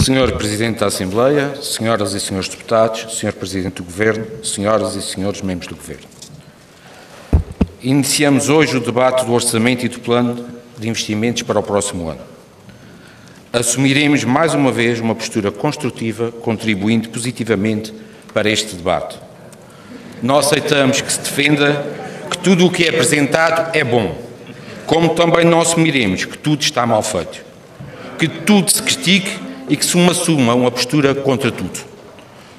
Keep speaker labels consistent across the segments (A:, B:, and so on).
A: Senhor Presidente da Assembleia, senhoras e senhores deputados, Senhor Presidente do Governo, senhoras e senhores membros do Governo. Iniciamos hoje o debate do Orçamento e do Plano de Investimentos para o próximo ano. Assumiremos mais uma vez uma postura construtiva, contribuindo positivamente para este debate. Não aceitamos que se defenda que tudo o que é apresentado é bom, como também não assumiremos que tudo está mal feito, que tudo se critique e que se assuma uma postura contra tudo.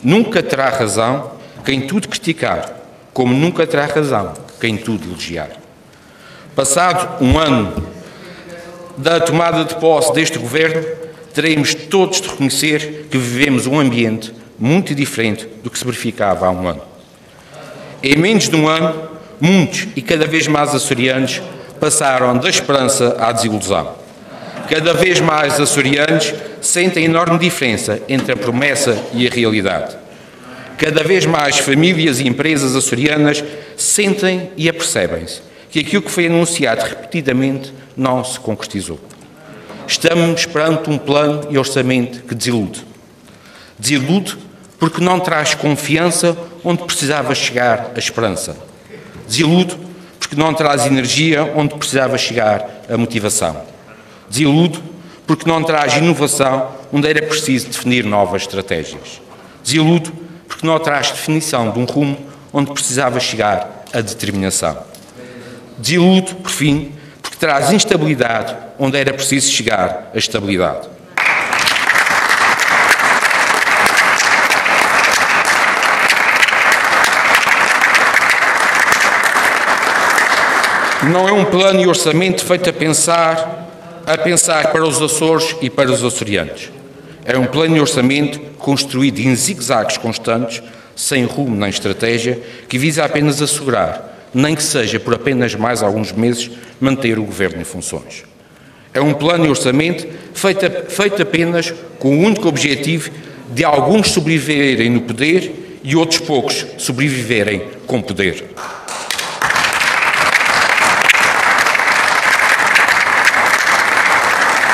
A: Nunca terá razão quem tudo criticar, como nunca terá razão quem tudo elogiar. Passado um ano da tomada de posse deste Governo, teremos todos de reconhecer que vivemos um ambiente muito diferente do que se verificava há um ano. Em menos de um ano, muitos e cada vez mais açorianos passaram da esperança à desilusão. Cada vez mais açorianos sentem enorme diferença entre a promessa e a realidade. Cada vez mais famílias e empresas açorianas sentem e apercebem-se que aquilo que foi anunciado repetidamente não se concretizou. Estamos perante um plano e orçamento que desilude. Desilude porque não traz confiança onde precisava chegar a esperança. Desilude porque não traz energia onde precisava chegar a motivação. Desilude porque não traz inovação onde era preciso definir novas estratégias. Desilude porque não traz definição de um rumo onde precisava chegar a determinação. Desilude, por fim, porque traz instabilidade onde era preciso chegar a estabilidade. Não é um plano e orçamento feito a pensar para os Açores e para os açorianos. É um plano e orçamento construído em zigue-zagues constantes, sem rumo nem estratégia, que visa apenas assegurar, nem que seja por apenas mais alguns meses, manter o Governo em funções. É um plano e orçamento feito apenas com o único objetivo de alguns sobreviverem no poder e outros poucos sobreviverem com poder.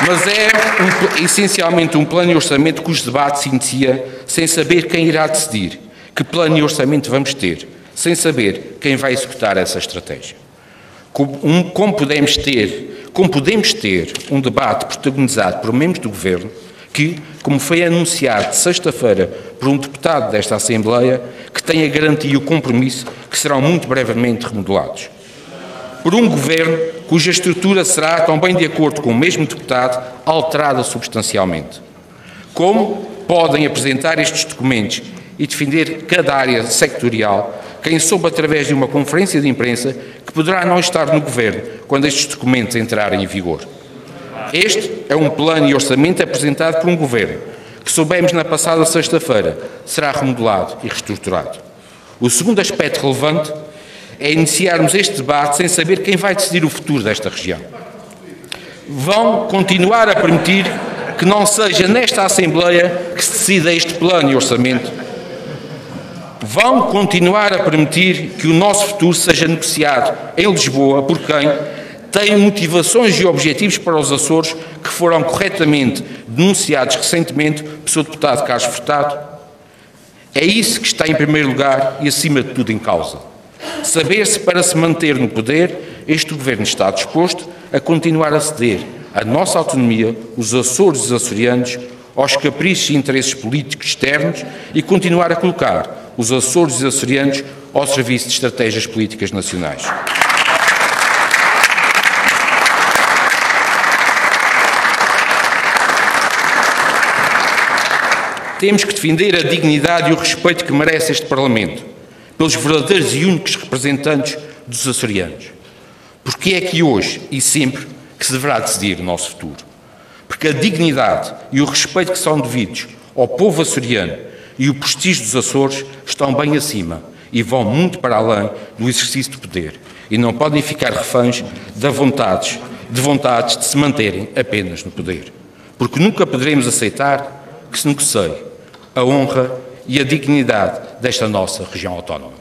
A: Mas é essencialmente um plano e orçamento cujo debate se inicia sem saber quem irá decidir, que plano e orçamento vamos ter, sem saber quem vai executar essa estratégia. Como podemos ter um debate protagonizado por membros do Governo que, como foi anunciado sexta-feira por um deputado desta Assembleia, que tem a garantia e o compromisso que serão muito brevemente remodelados. Por um Governo cuja estrutura será, também de acordo com o mesmo deputado, alterada substancialmente. Como podem apresentar estes documentos e defender cada área sectorial quem soube através de uma conferência de imprensa que poderá não estar no Governo quando estes documentos entrarem em vigor? Este é um plano e orçamento apresentado por um Governo que soubemos na passada sexta-feira será remodelado e reestruturado. O segundo aspecto relevante é iniciarmos este debate sem saber quem vai decidir o futuro desta região. Vão continuar a permitir que não seja nesta Assembleia que se decida este plano e orçamento? Vão continuar a permitir que o nosso futuro seja negociado em Lisboa por quem tem motivações e objetivos para os Açores que foram corretamente denunciados recentemente pelo seu deputado Carlos Furtado? É isso que está em primeiro lugar e acima de tudo em causa. Saber se para se manter no poder, este Governo está disposto a continuar a ceder a nossa autonomia, os Açores e os açorianos, aos caprichos e interesses políticos externos e continuar a colocar os Açores e os açorianos ao serviço de estratégias políticas nacionais. Temos que defender a dignidade e o respeito que merece este Parlamento, pelos verdadeiros e únicos representantes dos açorianos. Porque é que hoje e sempre que se deverá decidir o nosso futuro. Porque a dignidade e o respeito que são devidos ao povo açoriano e o prestígio dos Açores estão bem acima e vão muito para além do exercício de poder e não podem ficar reféns de vontades de se manterem apenas no poder. Porque nunca poderemos aceitar que se negocie a honra e a dignidade desta nossa região autónoma.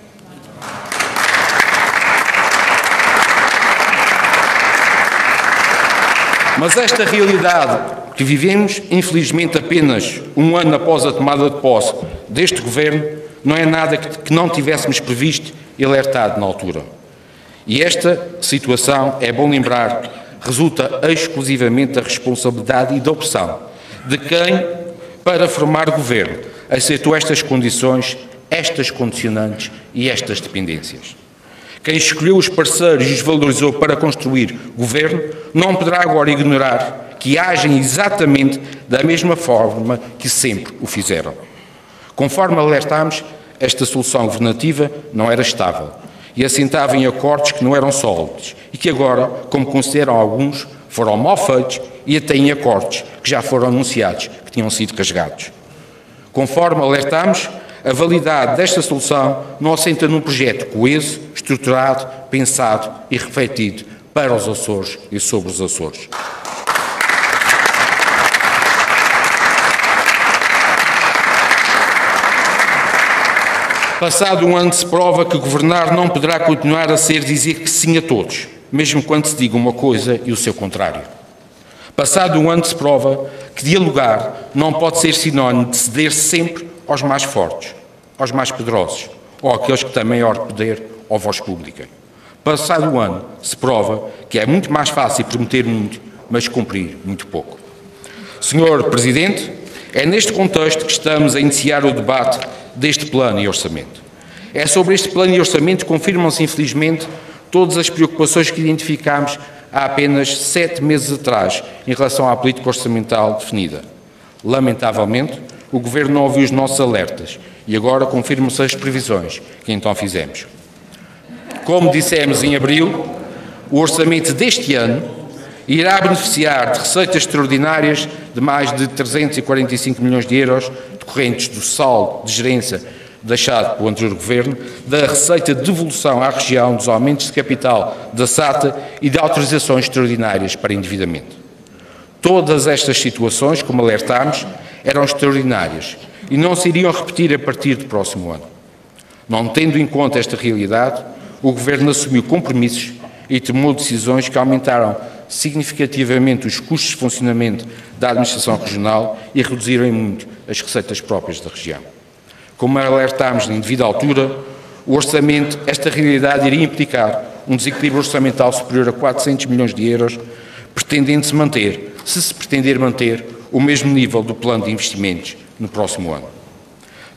A: Mas esta realidade que vivemos, infelizmente, apenas um ano após a tomada de posse deste Governo, não é nada que não tivéssemos previsto e alertado na altura. E esta situação, é bom lembrar, resulta exclusivamente da responsabilidade e da opção de quem, para formar Governo, aceitou estas condições, estas condicionantes e estas dependências. Quem escolheu os parceiros e os valorizou para construir Governo não poderá agora ignorar que agem exatamente da mesma forma que sempre o fizeram. Conforme alertámos, esta solução governativa não era estável e assentava em acordos que não eram sólidos e que agora, como consideram alguns, foram mal feitos e até em acordos que já foram anunciados que tinham sido rasgados. Conforme alertámos, a validade desta solução não assenta num projeto coeso, estruturado, pensado e refletido para os Açores e sobre os Açores. Passado um ano se prova que governar não poderá continuar a ser dizer que sim a todos, mesmo quando se diga uma coisa e o seu contrário. Passado um ano se prova que dialogar não pode ser sinónimo de ceder sempre aos mais fortes, aos mais poderosos, ou àqueles que têm maior poder ou voz pública. Passado um ano se prova que é muito mais fácil prometer muito, mas cumprir muito pouco. Senhor Presidente, é neste contexto que estamos a iniciar o debate deste plano e orçamento. É sobre este plano e orçamento que confirmam-se, infelizmente, todas as preocupações que identificámos há apenas 7 meses atrás em relação à política orçamental definida. Lamentavelmente, o Governo não ouviu os nossos alertas e agora confirmam-se as previsões que então fizemos. Como dissemos em abril, o orçamento deste ano irá beneficiar de receitas extraordinárias de mais de 345 milhões de euros decorrentes do saldo de gerência deixado pelo anterior Governo, da receita de devolução à região dos aumentos de capital da SATA e de autorizações extraordinárias para endividamento. Todas estas situações, como alertámos, eram extraordinárias e não se iriam repetir a partir do próximo ano. Não tendo em conta esta realidade, o Governo assumiu compromissos e tomou decisões que aumentaram significativamente os custos de funcionamento da administração regional e reduziram em muito as receitas próprias da região. Como alertámos na devida altura, o orçamento, esta realidade iria implicar um desequilíbrio orçamental superior a 400 milhões de euros, pretendendo-se manter, se se pretender manter, o mesmo nível do plano de investimentos no próximo ano.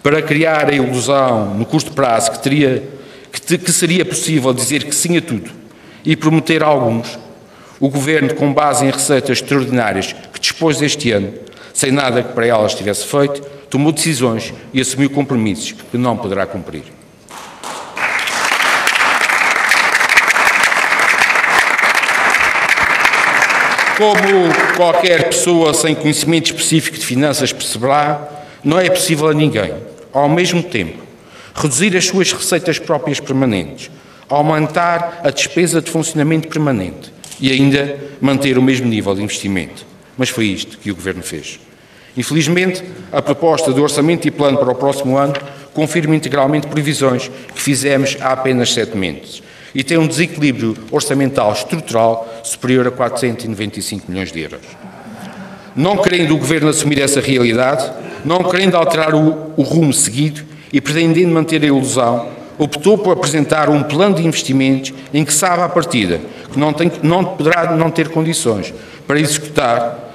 A: Para criar a ilusão no curto prazo que seria possível dizer que sim a tudo e prometer a alguns, o Governo, com base em receitas extraordinárias que dispôs este ano, sem nada que para elas tivesse feito, tomou decisões e assumiu compromissos que não poderá cumprir. Como qualquer pessoa sem conhecimento específico de finanças perceberá, não é possível a ninguém, ao mesmo tempo, reduzir as suas receitas próprias permanentes, aumentar a despesa de funcionamento permanente e ainda manter o mesmo nível de investimento. Mas foi isto que o Governo fez. Infelizmente, a proposta do Orçamento e Plano para o próximo ano confirma integralmente previsões que fizemos há apenas 7 meses e tem um desequilíbrio orçamental estrutural superior a 495 milhões de euros. Não querendo o Governo assumir essa realidade, não querendo alterar o rumo seguido e pretendendo manter a ilusão, optou por apresentar um plano de investimentos em que sabe à partida que não poderá não ter condições para executar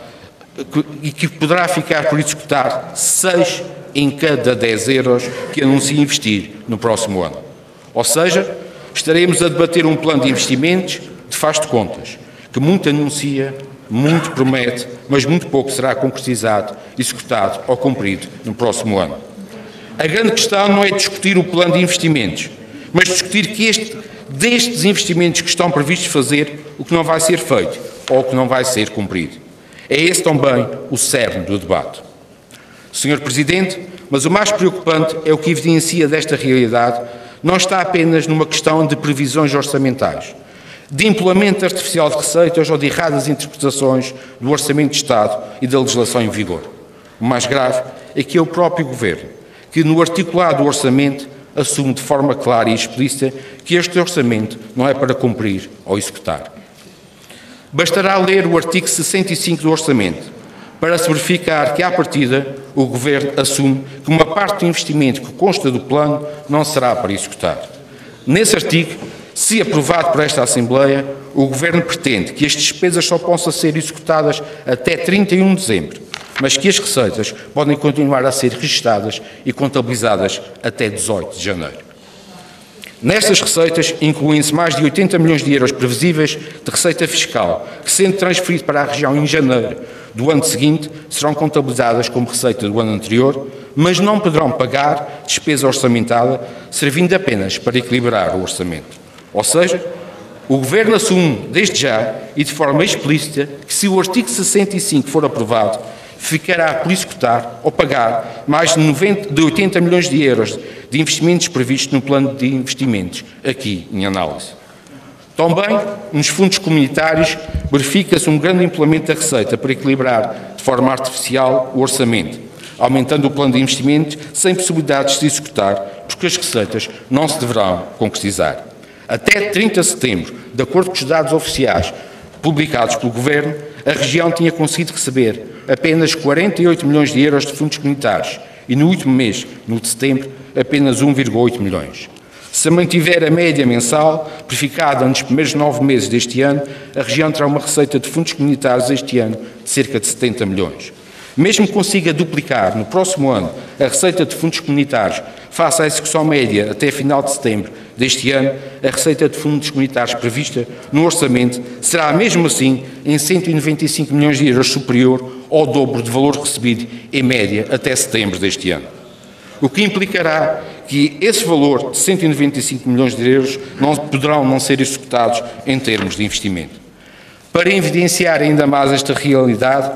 A: e que poderá ficar por executar 6 em cada 10 euros que anuncia investir no próximo ano. Ou seja, estaremos a debater um plano de investimentos de faz de contas, que muito anuncia, muito promete, mas muito pouco será concretizado, executado ou cumprido no próximo ano. A grande questão não é discutir o plano de investimentos, mas discutir que destes investimentos que estão previstos fazer, o que não vai ser feito ou o que não vai ser cumprido. É esse também o cerne do debate. Sr. Presidente, mas o mais preocupante é o que evidencia desta realidade não está apenas numa questão de previsões orçamentais, de implemento artificial de receitas ou de erradas interpretações do Orçamento de Estado e da legislação em vigor. O mais grave é que é o próprio Governo, que no articulado do Orçamento assume de forma clara e explícita que este Orçamento não é para cumprir ou executar. Bastará ler o artigo 65 do Orçamento para se verificar que, à partida, o Governo assume que uma parte do investimento que consta do plano não será para executar. Nesse artigo, se aprovado por esta Assembleia, o Governo pretende que as despesas só possam ser executadas até 31 de dezembro, mas que as receitas podem continuar a ser registadas e contabilizadas até 18 de janeiro. Nestas receitas incluem-se mais de 80 milhões de euros previsíveis de receita fiscal, que, sendo transferido para a região em janeiro do ano seguinte, serão contabilizadas como receita do ano anterior, mas não poderão pagar despesa orçamentada, servindo apenas para equilibrar o orçamento. Ou seja, o Governo assume, desde já e de forma explícita, que se o artigo 65 for aprovado, ficará por executar ou pagar mais de 80 milhões de euros de investimentos previstos no plano de investimentos, aqui em análise. Também, nos fundos comunitários, verifica-se um grande implemento da receita para equilibrar de forma artificial o orçamento, aumentando o plano de investimentos sem possibilidades de se executar, porque as receitas não se deverão concretizar. Até 30 de setembro, de acordo com os dados oficiais publicados pelo Governo, a região tinha conseguido receber apenas 48 milhões de euros de fundos comunitários e, no último mês, no de setembro, apenas 1,8 milhões. Se mantiver a média mensal, verificada nos primeiros 9 meses deste ano, a região terá uma receita de fundos comunitários este ano de cerca de 70 milhões. Mesmo que consiga duplicar no próximo ano a receita de fundos comunitários face à execução média até final de setembro deste ano, a receita de fundos comunitários prevista no orçamento será, mesmo assim, em 195 milhões de euros superior ao dobro de valor recebido, em média, até setembro deste ano. O que implicará que esse valor de 195 milhões de euros poderão não ser executados em termos de investimento. Para evidenciar ainda mais esta realidade,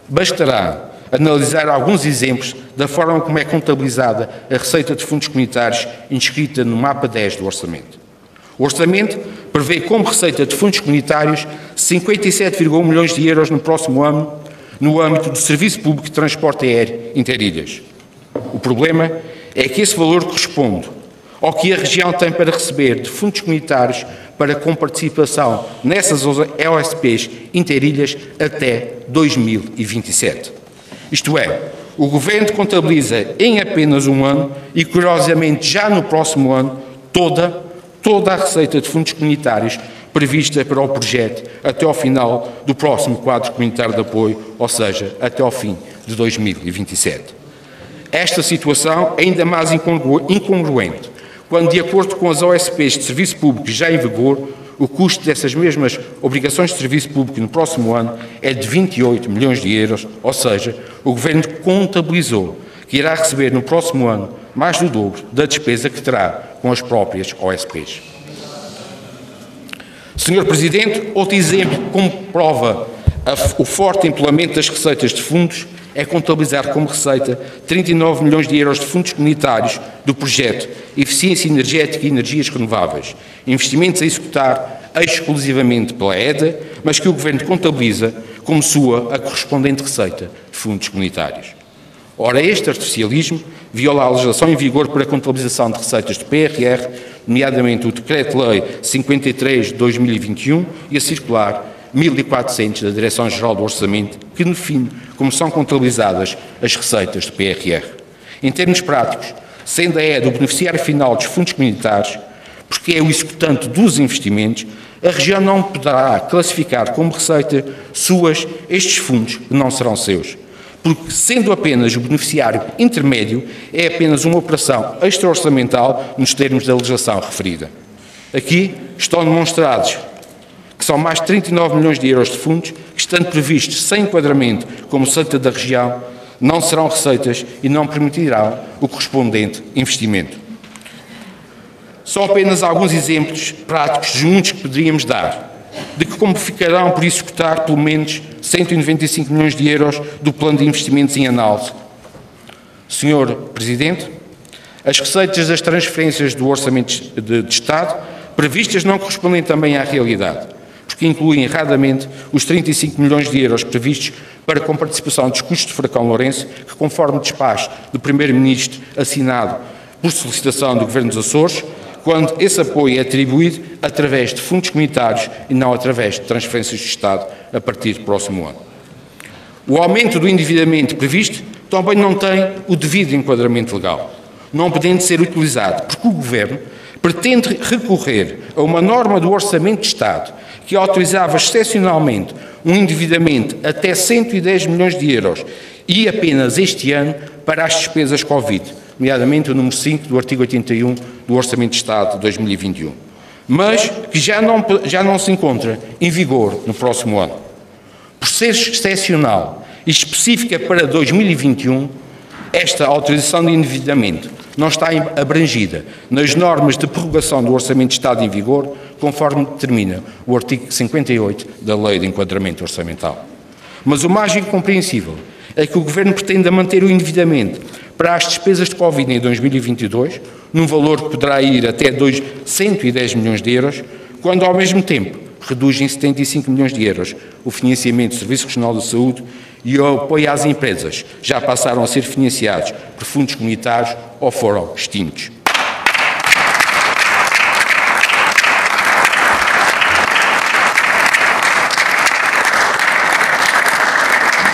A: bastará analisar alguns exemplos da forma como é contabilizada a receita de fundos comunitários inscrita no mapa 10 do Orçamento. O Orçamento prevê como receita de fundos comunitários 57,1 milhões de euros no próximo ano, no âmbito do Serviço Público de Transporte Aéreo Interilhas. O problema é que esse valor corresponde ao que a região tem para receber de fundos comunitários para comparticipação nessas OSPs interilhas até 2027. Isto é, o Governo contabiliza em apenas um ano e, curiosamente, já no próximo ano, toda a receita de fundos comunitários prevista para o projeto até ao final do próximo quadro comunitário de apoio, ou seja, até ao fim de 2027. Esta situação é ainda mais incongruente quando, de acordo com as OSPs de serviço público já em vigor, o custo dessas mesmas obrigações de serviço público no próximo ano é de 28 milhões de euros, ou seja, o Governo contabilizou que irá receber no próximo ano mais do dobro da despesa que terá com as próprias OSPs. Senhor Presidente, outro exemplo que comprova o forte implemento das receitas de fundos é contabilizar como receita 39 milhões de euros de fundos comunitários do projeto Eficiência Energética e Energias Renováveis, investimentos a executar exclusivamente pela EDA, mas que o Governo contabiliza como sua a correspondente receita de fundos comunitários. Ora, este artificialismo viola a legislação em vigor para a contabilização de receitas de PRR, nomeadamente o Decreto-Lei 53 de 2021 e a Circular 1400 da Direção-Geral do Orçamento, que define como são contabilizadas as receitas de PRR. Em termos práticos, sendo a EDA o beneficiário final dos fundos comunitários, porque é o executante dos investimentos, a região não poderá classificar como receita suas estes fundos que não serão seus, porque, sendo apenas o beneficiário intermédio, é apenas uma operação extra-orçamental nos termos da legislação referida. Aqui estão demonstrados que são mais de 39 milhões de euros de fundos que, estando previstos sem enquadramento como receita da região, não serão receitas e não permitirão o correspondente investimento. Só apenas alguns exemplos práticos dos muitos que poderíamos dar, de que como ficarão por executar pelo menos 195 milhões de euros do plano de investimentos em análise. Senhor Presidente, as receitas das transferências do Orçamento de Estado previstas não correspondem também à realidade, porque incluem erradamente os 35 milhões de euros previstos para a comparticipação dos custos de Furacão Lourenço, que, conforme despacho do Primeiro-Ministro assinado por solicitação do Governo dos Açores, quando esse apoio é atribuído através de fundos comunitários e não através de transferências do Estado a partir do próximo ano. O aumento do endividamento previsto também não tem o devido enquadramento legal, não podendo ser utilizado, porque o Governo pretende recorrer a uma norma do Orçamento de Estado que autorizava excepcionalmente um endividamento até 110 milhões de euros e apenas este ano para as despesas Covid, nomeadamente o número 5 do artigo 81 do Orçamento de Estado de 2021, mas que já não se encontra em vigor no próximo ano. Por ser excepcional e específica para 2021, esta autorização de endividamento não está abrangida nas normas de prorrogação do Orçamento de Estado em vigor, conforme determina o artigo 58 da Lei de Enquadramento Orçamental. Mas o mais incompreensível é que o Governo pretenda manter o endividamento para as despesas de Covid em 2022, num valor que poderá ir até 110 milhões de euros, quando ao mesmo tempo reduz em 75 milhões de euros o financiamento do Serviço Regional de Saúde e o apoio às empresas, já passaram a ser financiados por fundos comunitários ou foram extintos.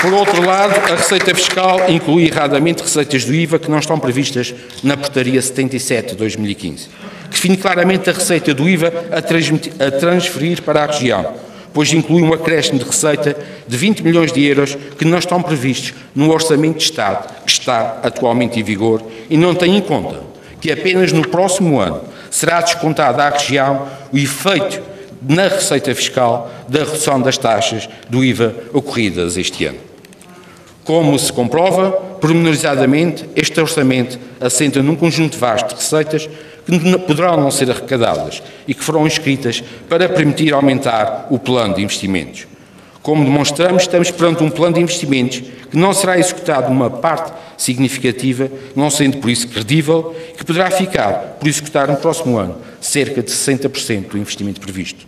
A: Por outro lado, a Receita Fiscal inclui erradamente receitas do IVA que não estão previstas na Portaria 77 de 2015, que define claramente a receita do IVA a transferir para a região, pois inclui um acréscimo de receita de 20 milhões de euros que não estão previstos no Orçamento de Estado, que está atualmente em vigor, e não tem em conta que apenas no próximo ano será descontado à região o efeito na Receita Fiscal da redução das taxas do IVA ocorridas este ano. Como se comprova, pormenorizadamente, este orçamento assenta num conjunto vasto de receitas que poderão não ser arrecadadas e que foram inscritas para permitir aumentar o plano de investimentos. Como demonstramos, estamos perante um plano de investimentos que não será executado uma parte significativa, não sendo por isso credível, que poderá ficar por executar no próximo ano cerca de 60% do investimento previsto.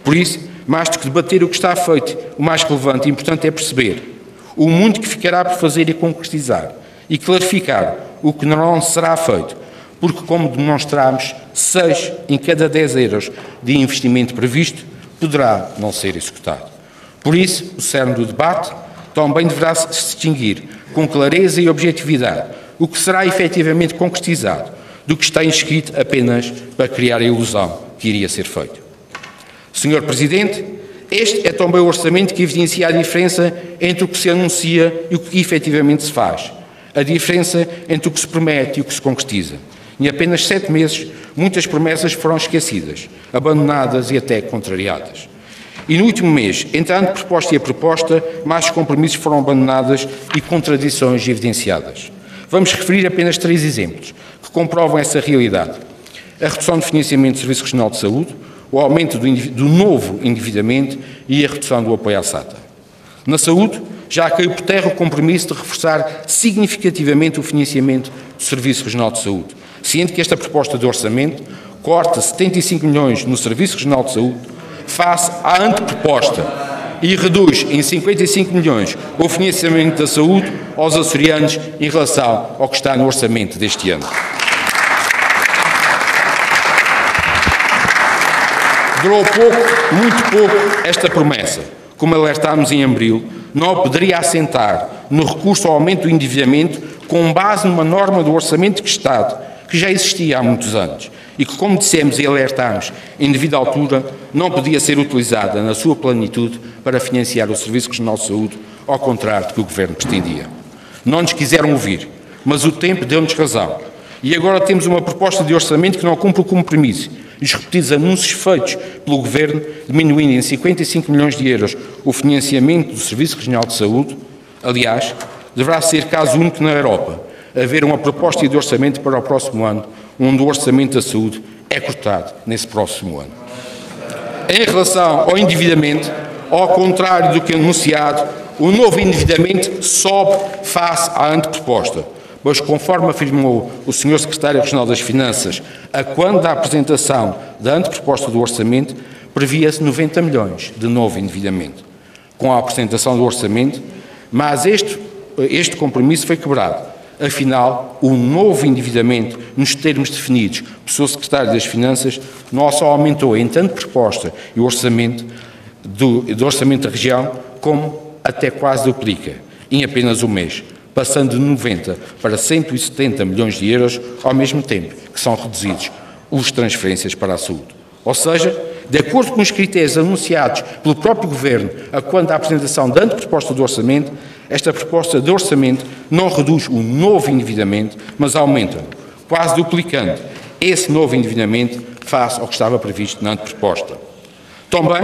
A: Por isso, mais do que debater o que está feito, o mais relevante e importante é perceber o muito que ficará por fazer e concretizar e clarificar o que não será feito, porque, como demonstramos, 6 em cada 10 euros de investimento previsto poderá não ser executado. Por isso, o cerne do debate também deverá se distinguir com clareza e objetividade o que será efetivamente concretizado do que está inscrito apenas para criar a ilusão que iria ser feito. Senhor Presidente, este é também o orçamento que evidencia a diferença entre o que se anuncia e o que efetivamente se faz. A diferença entre o que se promete e o que se concretiza. Em apenas 7 meses, muitas promessas foram esquecidas, abandonadas e até contrariadas. E no último mês, entre a proposta e a proposta, mais compromissos foram abandonados e contradições evidenciadas. Vamos referir apenas 3 exemplos que comprovam essa realidade. A redução do financiamento do Serviço Regional de Saúde, o aumento do novo endividamento e a redução do apoio à SATA. Na saúde, já caiu por terra o compromisso de reforçar significativamente o financiamento do Serviço Regional de Saúde, sendo que esta proposta de orçamento corta 75 milhões no Serviço Regional de Saúde face à anteproposta e reduz em 55 milhões o financiamento da saúde aos açorianos em relação ao que está no orçamento deste ano. Durou pouco, muito pouco, esta promessa. Como alertámos em abril, não poderia assentar no recurso ao aumento do endividamento com base numa norma do Orçamento de Estado que já existia há muitos anos e que, como dissemos e alertámos em devida altura, não podia ser utilizada na sua plenitude para financiar o Serviço Regional de Saúde, ao contrário do que o Governo pretendia. Não nos quiseram ouvir, mas o tempo deu-nos razão. E agora temos uma proposta de orçamento que não cumpre o compromisso e os repetidos anúncios feitos pelo Governo, diminuindo em 55 milhões de euros o financiamento do Serviço Regional de Saúde. Aliás, deverá ser caso único na Europa haver uma proposta de orçamento para o próximo ano, onde o orçamento da saúde é cortado nesse próximo ano. Em relação ao endividamento, ao contrário do que anunciado, o novo endividamento sobe face à anteproposta, mas conforme afirmou o Sr. Secretário Regional das Finanças, a quando da apresentação da anteproposta do orçamento, previa-se 90 milhões de novo endividamento. Com a apresentação do orçamento, mas este compromisso foi quebrado. Afinal, o novo endividamento, nos termos definidos pelo Sr. Secretário das Finanças, não só aumentou em tanto proposta e o orçamento do orçamento da região, como até quase duplica. em apenas um mês, passando de 90 para 170 milhões de euros, ao mesmo tempo que são reduzidos as transferências para a saúde. Ou seja, de acordo com os critérios anunciados pelo próprio Governo quando à apresentação da anteproposta do orçamento, esta proposta de orçamento não reduz o novo endividamento, mas aumenta-o, quase duplicando esse novo endividamento face ao que estava previsto na anteproposta. Também,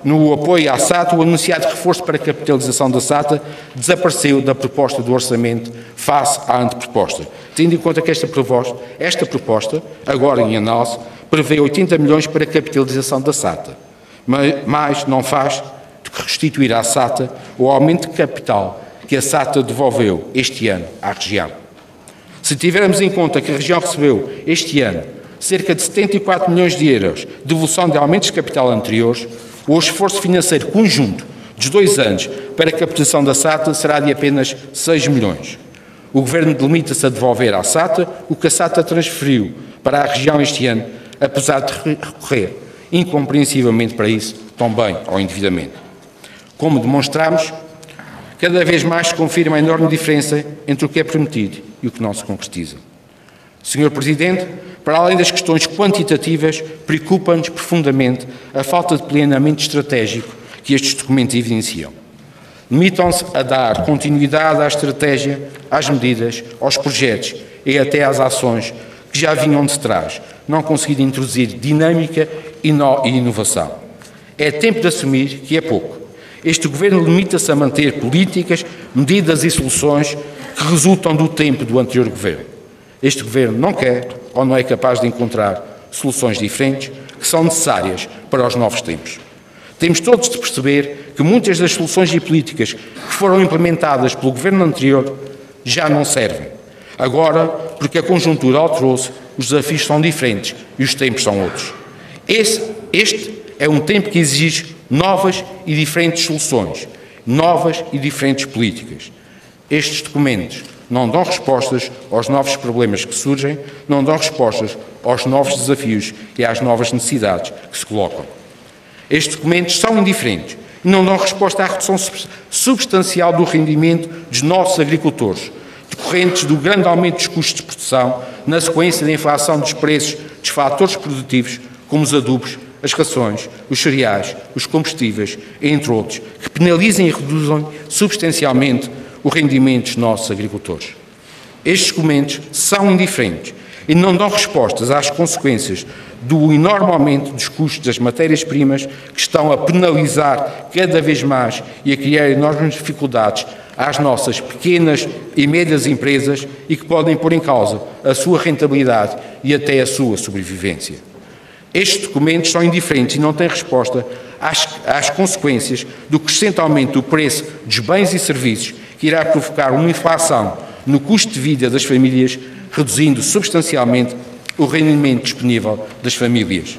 A: no apoio à SATA, o anunciado reforço para a capitalização da SATA desapareceu da proposta do orçamento face à anteproposta, tendo em conta que esta proposta, agora em análise, prevê 80 milhões para a capitalização da SATA, mas não faz do que restituir à SATA o aumento de capital que a SATA devolveu este ano à região. Se tivermos em conta que a região recebeu este ano cerca de 74 milhões de euros de devolução de aumentos de capital anteriores, o esforço financeiro conjunto dos 2 anos para a captação da SATA será de apenas 6 milhões. O Governo limita-se a devolver à SATA o que a SATA transferiu para a região este ano, apesar de recorrer incompreensivelmente para isso também ao endividamento. Como demonstramos, cada vez mais se confirma a enorme diferença entre o que é prometido e o que não se concretiza. Sr. Presidente, para além das questões quantitativas, preocupa-nos profundamente a falta de planeamento estratégico que estes documentos evidenciam. Limitam-se a dar continuidade à estratégia, às medidas, aos projetos e até às ações que já vinham de trás, não conseguindo introduzir dinâmica e inovação. É tempo de assumir que é pouco. Este Governo limita-se a manter políticas, medidas e soluções que resultam do tempo do anterior Governo. Este Governo não quer ou não é capaz de encontrar soluções diferentes que são necessárias para os novos tempos. Temos todos de perceber que muitas das soluções e políticas que foram implementadas pelo Governo anterior já não servem. Agora, porque a conjuntura alterou-se, os desafios são diferentes e os tempos são outros. Este é um tempo que exige novas e diferentes soluções, novas e diferentes políticas. Estes documentos não dão respostas aos novos problemas que surgem, não dão respostas aos novos desafios e às novas necessidades que se colocam. Estes documentos são indiferentes e não dão resposta à redução substancial do rendimento dos nossos agricultores, decorrentes do grande aumento dos custos de produção, na sequência da inflação dos preços dos fatores produtivos, como os adubos, as rações, os cereais, os combustíveis, entre outros, que penalizam e reduzem substancialmente o rendimento dos nossos agricultores. Estes documentos são indiferentes e não dão respostas às consequências do enorme aumento dos custos das matérias-primas que estão a penalizar cada vez mais e a criar enormes dificuldades às nossas pequenas e médias empresas e que podem pôr em causa a sua rentabilidade e até a sua sobrevivência. Estes documentos são indiferentes e não têm resposta às consequências do crescente aumento do preço dos bens e serviços que irá provocar uma inflação no custo de vida das famílias, reduzindo substancialmente o rendimento disponível das famílias.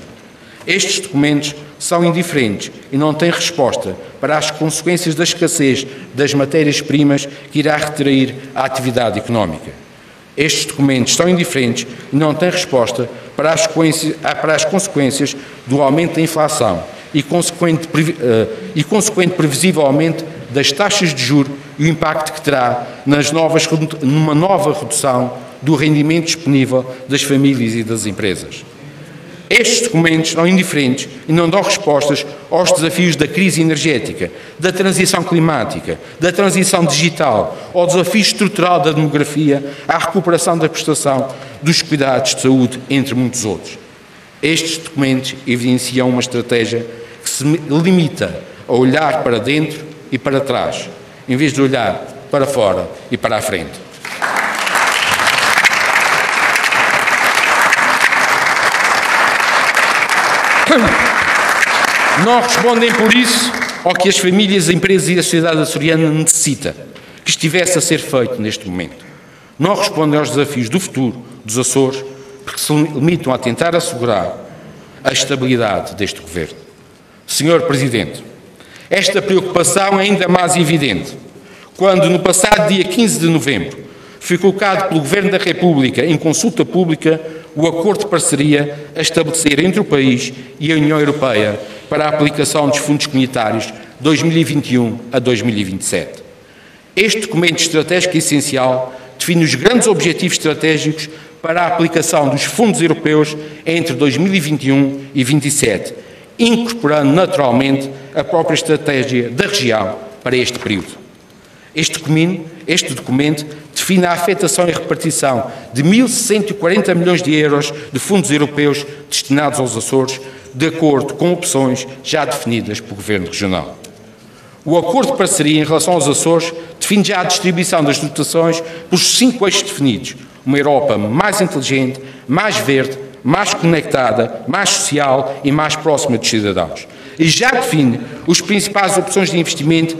A: Estes documentos são indiferentes e não têm resposta para as consequências da escassez das matérias-primas que irá retrair a atividade económica. Estes documentos são indiferentes e não têm resposta para as consequências do aumento da inflação e consequente previsível aumento das taxas de juros e o impacto que terá numa nova redução do rendimento disponível das famílias e das empresas. Estes documentos são indiferentes e não dão respostas aos desafios da crise energética, da transição climática, da transição digital, ao desafio estrutural da demografia, à recuperação da prestação dos cuidados de saúde, entre muitos outros. Estes documentos evidenciam uma estratégia que se limita a olhar para dentro e para trás, em vez de olhar para fora e para a frente. Não respondem, por isso, ao que as famílias, as empresas e a sociedade açoriana necessita que estivesse a ser feito neste momento. Não respondem aos desafios do futuro dos Açores, porque se limitam a tentar assegurar a estabilidade deste Governo. Senhor Presidente, esta preocupação é ainda mais evidente quando, no passado dia 15 de novembro, foi colocado pelo Governo da República em consulta pública o acordo de parceria a estabelecer entre o país e a União Europeia para a aplicação dos fundos comunitários 2021 a 2027. Este documento estratégico essencial define os grandes objetivos estratégicos para a aplicação dos fundos europeus entre 2021 e 2027, incorporando naturalmente a própria estratégia da região para este período. Este documento define a afetação e repartição de 1.140 milhões de euros de fundos europeus destinados aos Açores, de acordo com opções já definidas pelo Governo Regional. O acordo de parceria em relação aos Açores define já a distribuição das dotações pelos 5 eixos definidos: uma Europa mais inteligente, mais verde, mais conectada, mais social e mais próxima dos cidadãos. E já define as principais opções de investimento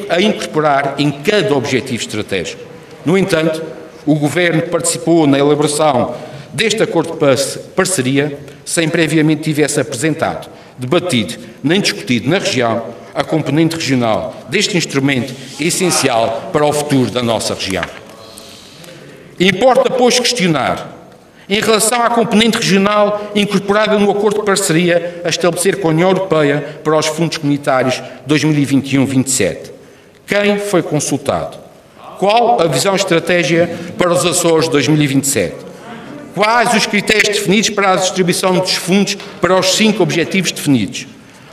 A: a incorporar em cada objetivo estratégico. No entanto, o Governo participou na elaboração deste acordo de parceria sem previamente tivesse apresentado, debatido nem discutido na região a componente regional deste instrumento essencial para o futuro da nossa região. Importa, pois, questionar, em relação à componente regional incorporada no acordo de parceria a estabelecer com a União Europeia para os fundos comunitários 2021-27. Quem foi consultado? Qual a visão estratégica para os Açores 2027? Quais os critérios definidos para a distribuição dos fundos para os 5 objetivos definidos?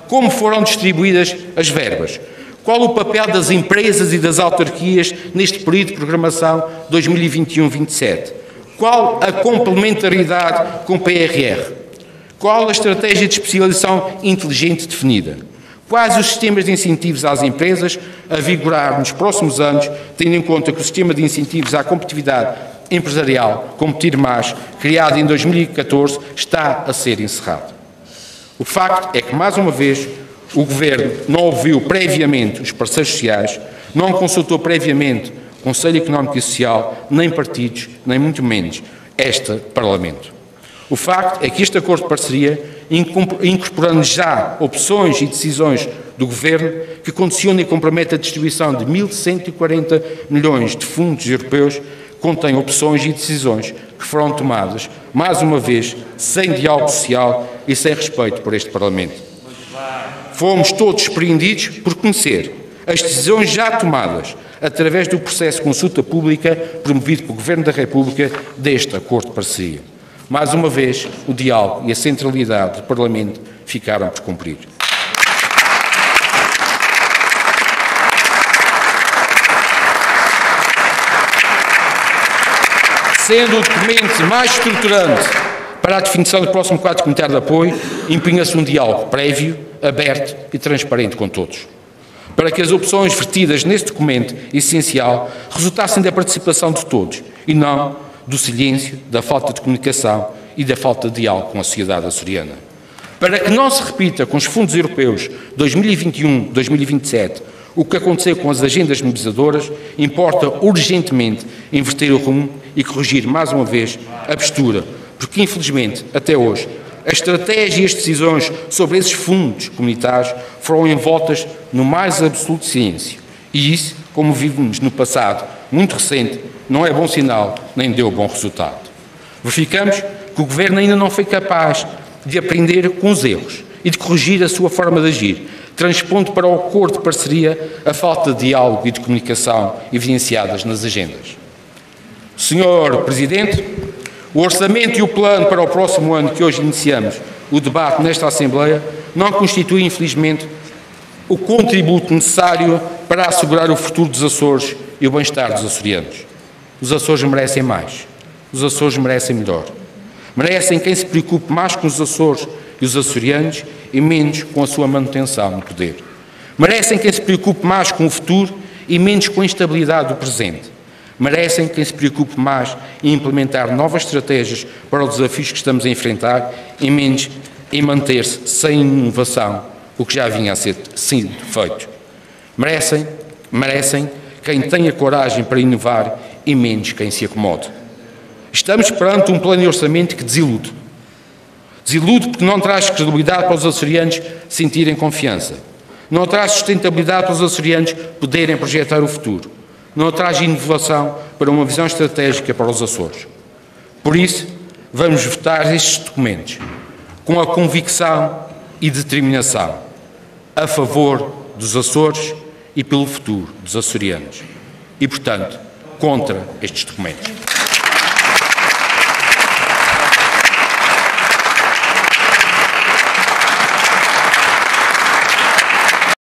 A: Como foram distribuídas as verbas? Qual o papel das empresas e das autarquias neste período de programação 2021-27? Qual a complementaridade com o PRR? Qual a estratégia de especialização inteligente definida? Quais os sistemas de incentivos às empresas a vigorar nos próximos anos, tendo em conta que o sistema de incentivos à competitividade empresarial, Competir Mais, criado em 2014, está a ser encerrado? O facto é que, mais uma vez, o Governo não ouviu previamente os parceiros sociais, não consultou previamente o Conselho Económico e Social, nem partidos, nem muito menos este Parlamento. O facto é que este acordo de parceria, incorporando já opções e decisões do Governo, que condiciona e compromete a distribuição de 1.140 milhões de fundos europeus, contém opções e decisões que foram tomadas, mais uma vez, sem diálogo social e sem respeito por este Parlamento. Fomos todos surpreendidos por conhecer as decisões já tomadas através do processo de consulta pública promovido pelo Governo da República deste acordo de parceria. Mais uma vez, o diálogo e a centralidade do Parlamento ficaram por cumprir. Sendo o documento mais estruturante para a definição do próximo quadro comunitário de apoio, empenha-se um diálogo prévio, aberto e transparente com todos, para que as opções vertidas neste documento essencial resultassem da participação de todos e não do silêncio, da falta de comunicação e da falta de diálogo com a sociedade açoriana. Para que não se repita com os fundos europeus 2021-2027 o que aconteceu com as agendas mobilizadoras, importa urgentemente inverter o rumo e corrigir mais uma vez a postura, porque infelizmente, até hoje, a estratégia e as decisões sobre esses fundos comunitários foram envoltas no mais absoluto silêncio. E isso, como vimos no passado muito recente, não é bom sinal nem deu bom resultado. Verificamos que o Governo ainda não foi capaz de aprender com os erros e de corrigir a sua forma de agir, transpondo para o acordo de parceria a falta de diálogo e de comunicação evidenciadas nas agendas. Senhor Presidente, o orçamento e o plano para o próximo ano que hoje iniciamos o debate nesta Assembleia não constituem, infelizmente, o contributo necessário para assegurar o futuro dos Açores e o bem-estar dos açorianos. Os Açores merecem mais. Os Açores merecem melhor. Merecem quem se preocupe mais com os Açores e os açorianos e menos com a sua manutenção no poder. Merecem quem se preocupe mais com o futuro e menos com a instabilidade do presente. Merecem quem se preocupe mais em implementar novas estratégias para os desafios que estamos a enfrentar e menos em manter-se sem inovação o que já vinha a ser sido feito. Merecem quem tenha coragem para inovar e menos quem se acomode. Estamos perante um plano de orçamento que desilude. Desilude porque não traz credibilidade para os açorianos sentirem confiança. Não traz sustentabilidade para os açorianos poderem projetar o futuro. Não traz inovação para uma visão estratégica para os Açores. Por isso, vamos votar estes documentos com a convicção e determinação a favor dos Açores e pelo futuro dos açorianos. e, portanto, contra estes documentos.